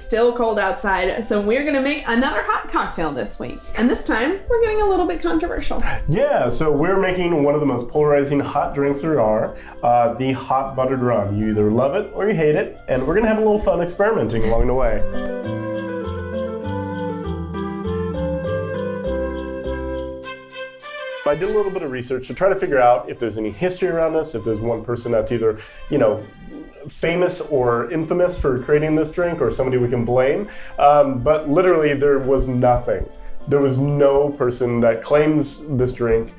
still cold outside, so we're gonna make another hot cocktail this week. And this time, we're getting a little bit controversial. Yeah, so we're making one of the most polarizing hot drinks there are, the Hot Buttered Rum. You either love it or you hate it, and we're gonna have a little fun experimenting along the way. I did a little bit of research to try to figure out if there's any history around this, if there's one person that's either, famous or infamous for creating this drink, or somebody we can blame. But literally there was nothing. There was no person that claims this drink.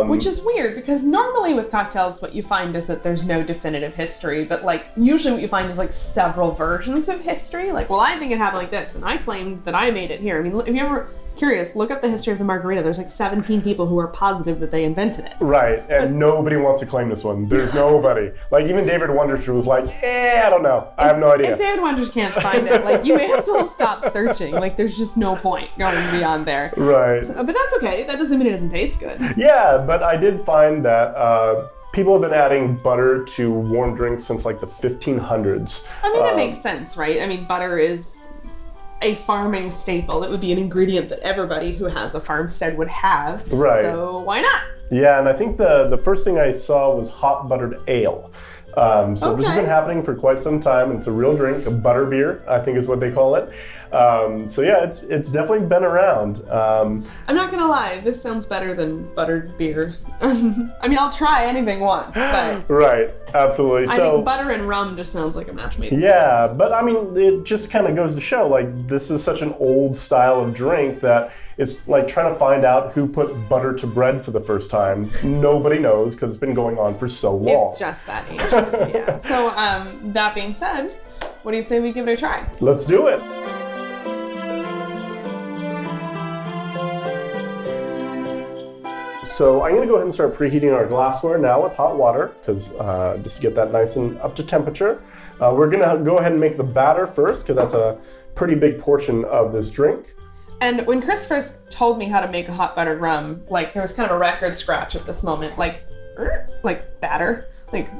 Which is weird, because normally with cocktails what you find is that there's no definitive history, but usually what you find is several versions of history. I think it happened like this, and I claimed that I made it here. I mean, if you're ever curious, look up the history of the margarita. There's 17 people who are positive that they invented it. Right, and nobody wants to claim this one. There's nobody. Even David Wonders was like, I don't know. I have no idea. If David Wonders can't find it, you may as well stop searching. There's just no point going beyond there. Right. But that's okay. That doesn't mean it doesn't taste good. Yeah, but I did find that people have been adding butter to warm drinks since the 1500s. I mean, that makes sense, right? I mean, butter is a farming staple. It would be an ingredient that everybody who has a farmstead would have. Right. So why not? Yeah, and I think the first thing I saw was hot buttered ale. This has been happening for quite some time. It's a real drink, a butter beer, I think is what they call it. So yeah, it's definitely been around. I'm not gonna lie, this sounds better than buttered beer. I mean, I'll try anything once, but right, absolutely. I think butter and rum just sounds like a match made. Yeah, but I mean, it just kind of goes to show, this is such an old style of drink that it's trying to find out who put butter to bread for the first time. Nobody knows, because it's been going on for so long. It's just that ancient, yeah. So that being said, what do you say we give it a try? Let's do it. So I'm going to go ahead and start preheating our glassware now with hot water, because just to get that nice and up to temperature. We're going to go ahead and make the batter first, because that's a pretty big portion of this drink. And when Chris first told me how to make a hot buttered rum, there was kind of a record scratch at this moment, batter.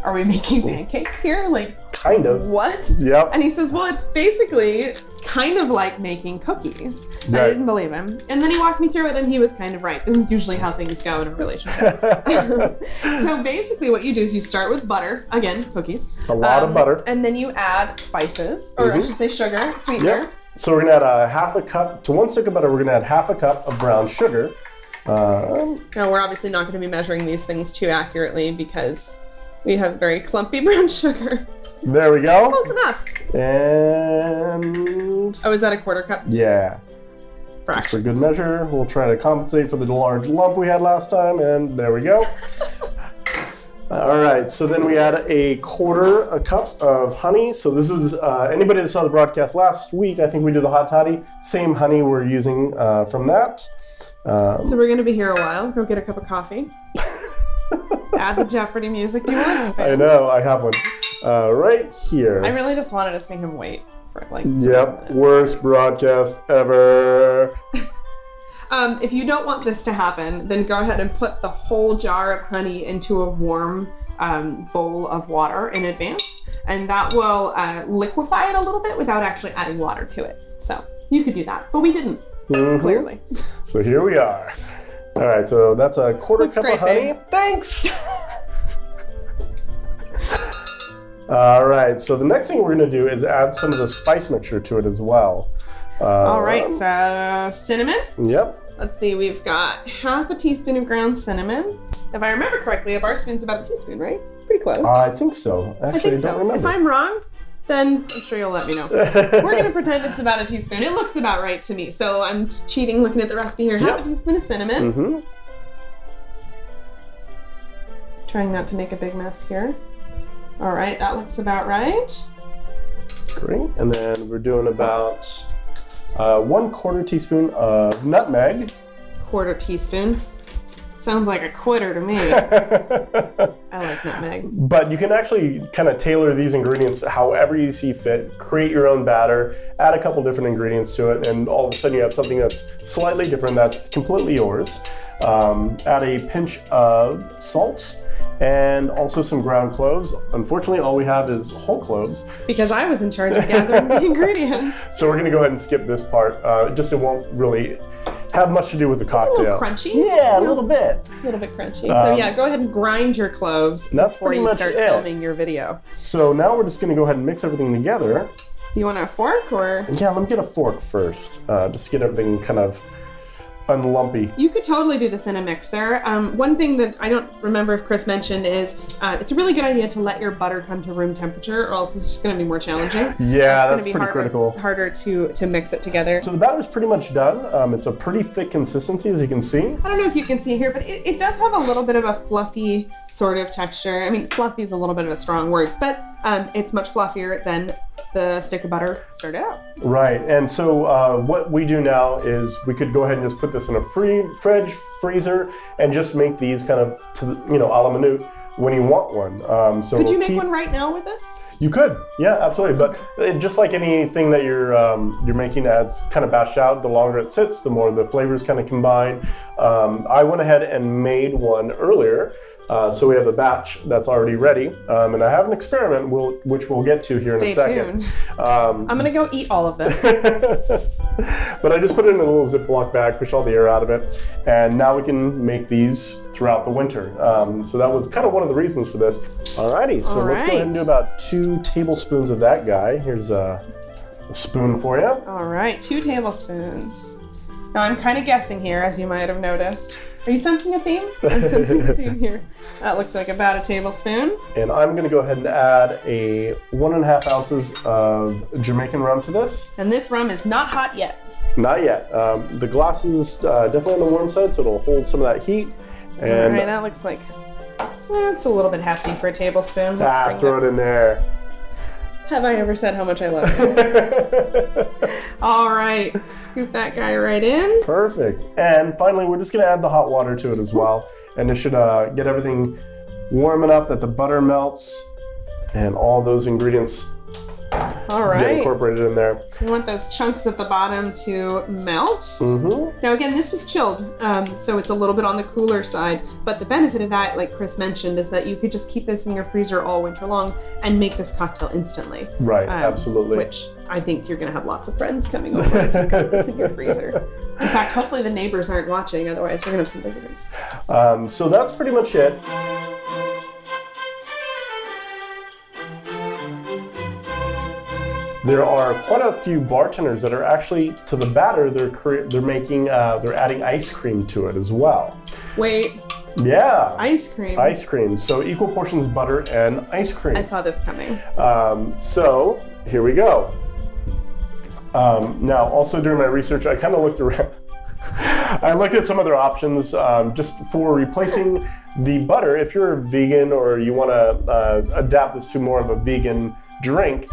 Are we making pancakes here? Kind of. What? Yep. And he says, well, it's basically kind of like making cookies. Right. I didn't believe him. And then he walked me through it, and he was kind of right. This is usually how things go in a relationship. So basically what you do is you start with butter, again, cookies. A lot of butter. And then you add spices, or I should say sugar, sweetener. Yep. So we're going to add half a cup, to 1 stick of butter, we're going to add half a cup of brown sugar. Now, we're obviously not going to be measuring these things too accurately, because we have very clumpy brown sugar. There we go. Close enough. And... Oh, is that a quarter cup? Yeah. Fractions. Just for good measure. We'll try to compensate for the large lump we had last time, and there we go. All right, so then we add a cup of honey. So this is, anybody that saw the broadcast last week, I think we did the hot toddy. Same honey we're using from that. So we're going to be here a while. Go get a cup of coffee. Add the Jeopardy music. Do you want to spin? I know, I have one right here. I really just wanted to see him wait for Yep, worst broadcast ever. If you don't want this to happen, then go ahead and put the whole jar of honey into a warm bowl of water in advance, and that will liquefy it a little bit without actually adding water to it. So you could do that, but we didn't, clearly. So here we are. All right, so that's a quarter cup of honey. Babe. Thanks! All right, so the next thing we're going to do is add some of the spice mixture to it as well. All right, so cinnamon. Yep. Let's see, we've got half a teaspoon of ground cinnamon. If I remember correctly, a bar spoon's about a teaspoon, right? Pretty close. I think so. Actually, I don't remember. If I'm wrong, then I'm sure you'll let me know. We're going to pretend it's about a teaspoon. It looks about right to me. So I'm cheating looking at the recipe here. Half a teaspoon of cinnamon. Mm-hmm. Trying not to make a big mess here. All right, that looks about right. Great. And then we're doing about 1/4 teaspoon of nutmeg. Quarter teaspoon. Sounds like a quitter to me. I like nutmeg. But you can actually kind of tailor these ingredients however you see fit, create your own batter, add a couple different ingredients to it, and all of a sudden you have something that's slightly different that's completely yours. Add a pinch of salt and also some ground cloves. Unfortunately, all we have is whole cloves. Because I was in charge of gathering the ingredients. So we're gonna go ahead and skip this part. Just it won't really have much to do with the cocktail. A little crunchy. Yeah, a little bit. A little bit crunchy. So yeah, go ahead and grind your cloves before you start filming your video. So now we're just gonna go ahead and mix everything together. Do you want a fork or? Yeah, let me get a fork first, just to get everything kind of unlumpy. You could totally do this in a mixer. One thing that I don't remember if Chris mentioned is it's a really good idea to let your butter come to room temperature, or else it's just going to be more challenging. Yeah, that's pretty critical. Harder to mix it together. So the batter's pretty much done. It's a pretty thick consistency, as you can see. I don't know if you can see here, but it does have a little bit of a fluffy sort of texture. I mean, fluffy is a little bit of a strong word, but it's much fluffier than the stick of butter started out. Right, and so what we do now is we could go ahead and just put this in a fridge, freezer, and just make these kind of, a la minute when you want one. So could you make one right now with this? You could, yeah, absolutely. But just like anything that you're making that's kind of batched out, the longer it sits, the more the flavors kind of combine. I went ahead and made one earlier. So we have a batch that's already ready, and I have an experiment which we'll get to here in a second. Stay tuned. I'm gonna go eat all of this. But I just put it in a little Ziploc bag, push all the air out of it, and now we can make these throughout the winter. So that was kind of one of the reasons for this. Alrighty, so let's go ahead and do about 2 tablespoons of that guy. Here's a spoon for you. All right, 2 tablespoons. Now I'm kind of guessing here, as you might have noticed. Are you sensing a theme? I'm sensing a theme here. That looks like about a tablespoon. And I'm gonna go ahead and add a 1.5 ounces of Jamaican rum to this. And this rum is not hot yet. Not yet. The glass is definitely on the warm side, so it'll hold some of that heat. And all right, that looks like, it's a little bit hefty for a tablespoon. Let's throw it in there. Have I ever said how much I love it? All right, scoop that guy right in. Perfect. And finally, we're just gonna add the hot water to it as well. And it should get everything warm enough that the butter melts and all those ingredients get incorporated in there. You want those chunks at the bottom to melt. Mm-hmm. Now again, this was chilled, so it's a little bit on the cooler side, but the benefit of that, like Chris mentioned, is that you could just keep this in your freezer all winter long and make this cocktail instantly. Right, absolutely. Which I think you're gonna have lots of friends coming over if you've got this in your freezer. In fact, hopefully the neighbors aren't watching, otherwise we're gonna have some visitors. So that's pretty much it. There are quite a few bartenders that are actually, to the batter, they're adding ice cream to it as well. Wait. Yeah. Ice cream. Ice cream. So equal portions butter and ice cream. I saw this coming. So here we go. Now, also during my research, I kind of looked around. I looked at some other options just for replacing the butter. If you're a vegan or you want to adapt this to more of a vegan drink,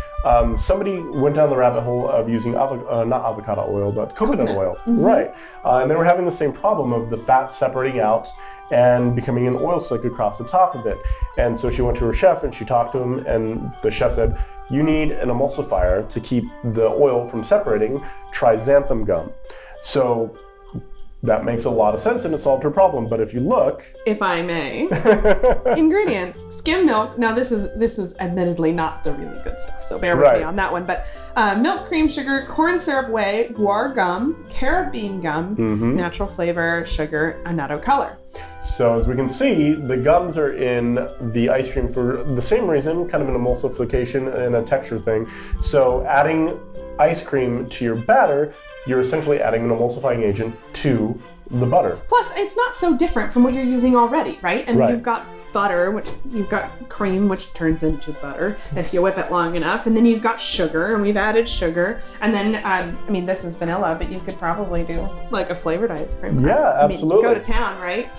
somebody went down the rabbit hole of using not avocado oil, but coconut oil. Mm-hmm. Right. And they were having the same problem of the fat separating out and becoming an oil slick across the top of it. And so she went to her chef and she talked to him, and the chef said, you need an emulsifier to keep the oil from separating. Try xanthan gum. So that makes a lot of sense and it solved her problem. But if you look, if I may, ingredients: skim milk. Now this is admittedly not the really good stuff, so bear with me on that one. But milk, cream, sugar, corn syrup whey, guar gum, carob bean gum, natural flavor, sugar, annatto color. So as we can see, the gums are in the ice cream for the same reason, kind of an emulsification and a texture thing. So adding ice cream to your batter, you're essentially adding an emulsifying agent to the butter. Plus, it's not so different from what you're using already, right? And you've got butter, which you've got cream, which turns into butter if you whip it long enough, and then you've got sugar, and we've added sugar, and then I mean, this is vanilla, but you could probably do like a flavored ice cream. Yeah, absolutely. I mean, go to town, right?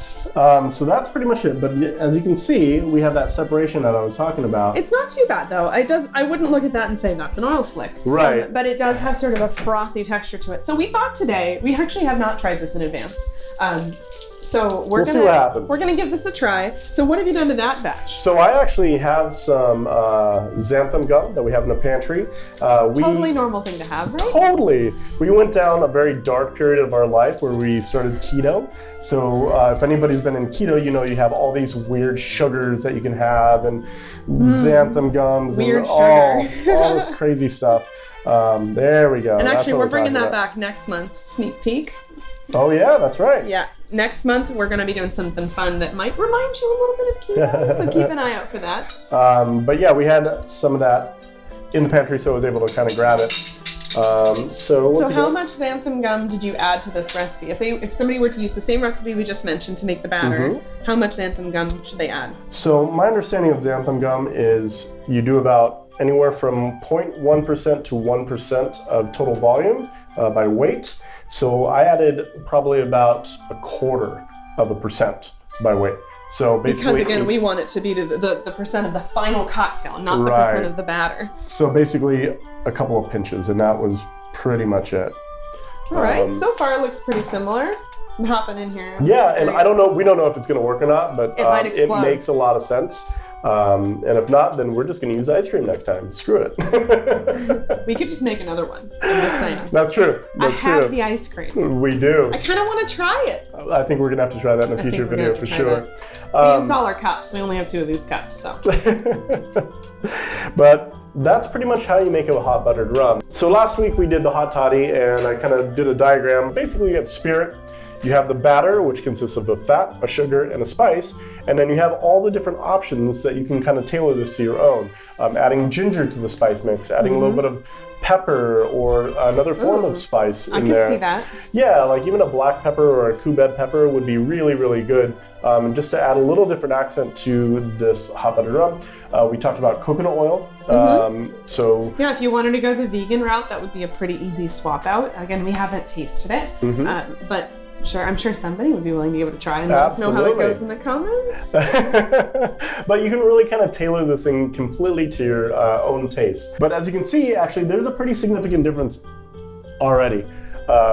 So that's pretty much it. But as you can see, we have that separation that I was talking about. It's not too bad though. I wouldn't look at that and say that's an oil slick. Right. But it does have sort of a frothy texture to it. So we thought today, we actually have not tried this in advance. So we'll see what happens. We're gonna give this a try. So what have you done to that batch? So I actually have some xanthan gum that we have in the pantry. Totally normal thing to have, right? Totally. We went down a very dark period of our life where we started keto. So if anybody's been in keto, you know you have all these weird sugars that you can have and xanthan gums weird and sugar. all this crazy stuff. There we go. And That's actually, what we're bringing that talking about. back next month. Sneak peek. Oh yeah, that's right. Yeah, next month we're going to be doing something fun that might remind you a little bit of keto, so keep an eye out for that. But yeah, we had some of that in the pantry, so I was able to kind of grab it. So how much xanthan gum did you add to this recipe? If somebody were to use the same recipe we just mentioned to make the batter, how much xanthan gum should they add? So my understanding of xanthan gum is you do about anywhere from 0.1% to 1% of total volume by weight. So I added probably about 1/4% by weight. So basically, because again, we want it to be the percent of the final cocktail, not the percent of the batter. So basically, a couple of pinches, and that was pretty much it. All right. So far, it looks pretty similar. I'm hopping in here. Yeah, and I don't know. We don't know if it's going to work or not, but it makes a lot of sense. And if not, then we're just going to use ice cream next time. Screw it. We could just make another one. I'm just saying. That's true. I have the ice cream. We do. I kind of want to try it. I think we're going to have to try that in a future video for sure. We used all our cups. We only have 2 of these cups, so. But that's pretty much how you make a hot buttered rum. So last week we did the hot toddy, and I kind of did a diagram. Basically, you have spirit. You have the batter, which consists of a fat, a sugar, and a spice, and then you have all the different options that you can kind of tailor this to your own. Adding ginger to the spice mix, adding a little bit of pepper or another form of spice in there. I can see that. Yeah, like even a black pepper or a cubeb pepper would be really, really good. Just to add a little different accent to this hot buttered rum. We talked about coconut oil. So yeah, if you wanted to go the vegan route, that would be a pretty easy swap out. Again, we haven't tasted it, but I'm sure somebody would be willing to give it a try and let us know how it goes in the comments. But you can really kind of tailor this thing completely to your own taste. But as you can see, actually, there's a pretty significant difference already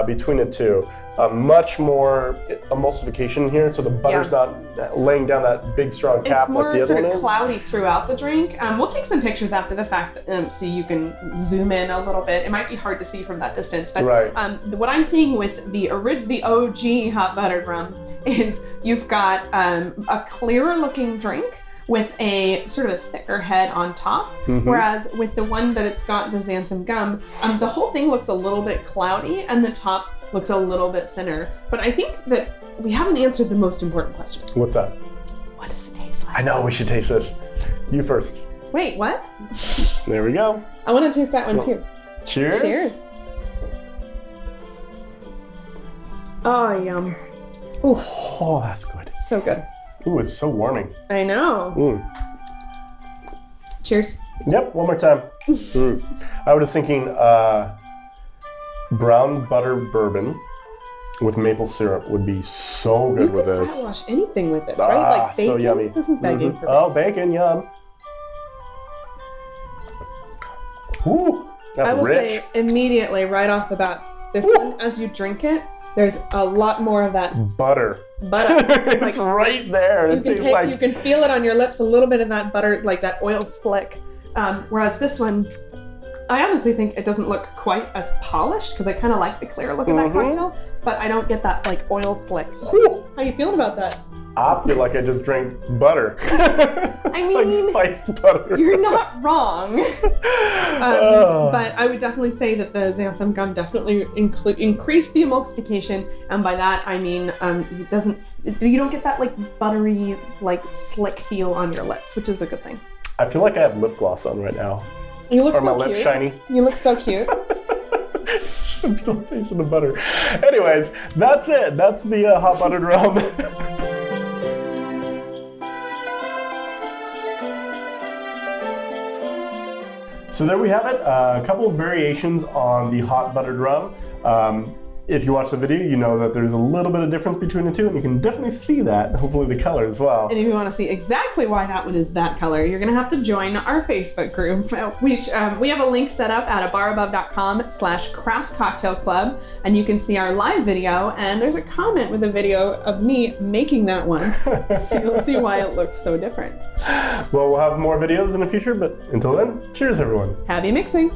between the two. Much more emulsification here, so the butter's not laying down that big strong cap like the other one is. It's more sort of cloudy throughout the drink. We'll take some pictures after the fact so you can zoom in a little bit. It might be hard to see from that distance, but what I'm seeing with the OG hot buttered rum is you've got a clearer looking drink with a sort of a thicker head on top, whereas with the one that it's got the xanthan gum, the whole thing looks a little bit cloudy and the top looks a little bit thinner. But I think that we haven't answered the most important question. What's that? What does it taste like? I know, we should taste this. You first. Wait, what? There we go. I want to taste that one too. Cheers. Cheers. Oh, yum. Ooh. Oh, that's good. So good. Ooh, it's so warming. I know. Cheers. Yep, one more time. I was thinking brown butter bourbon with maple syrup would be so good with this. You could wash anything with this, right? Like bacon. So yummy. This is begging for bacon. Oh, bacon, yum. Ooh, that's I will rich. say immediately, right off the bat, this one, as you drink it, there's a lot more of that butter. It's right there. You can feel it on your lips, a little bit of that butter, like that oil slick. Whereas this one, I honestly think it doesn't look quite as polished because I kind of like the clear look of that cocktail, but I don't get that like oil slick. How you feeling about that? I feel like I just drank butter. I mean, like spiced butter. You're not wrong. But I would definitely say that the xanthan gum definitely increased the emulsification, and by that I mean you don't get that like buttery, like slick feel on your lips, which is a good thing. I feel like I have lip gloss on right now. You look so cute. Are my lips shiny? You look so cute. I'm still tasting the butter. Anyways, that's it. That's the hot buttered rum. So there we have it. A couple of variations on the hot buttered rum. if you watch the video, you know that there's a little bit of difference between the two, and you can definitely see that, hopefully the color as well. And if you want to see exactly why that one is that color, you're going to have to join our Facebook group. We have a link set up at abarabove.com/craftcocktailclub, and you can see our live video, and there's a comment with a video of me making that one. So you'll see why it looks so different. Well, we'll have more videos in the future, but until then, cheers everyone. Happy mixing!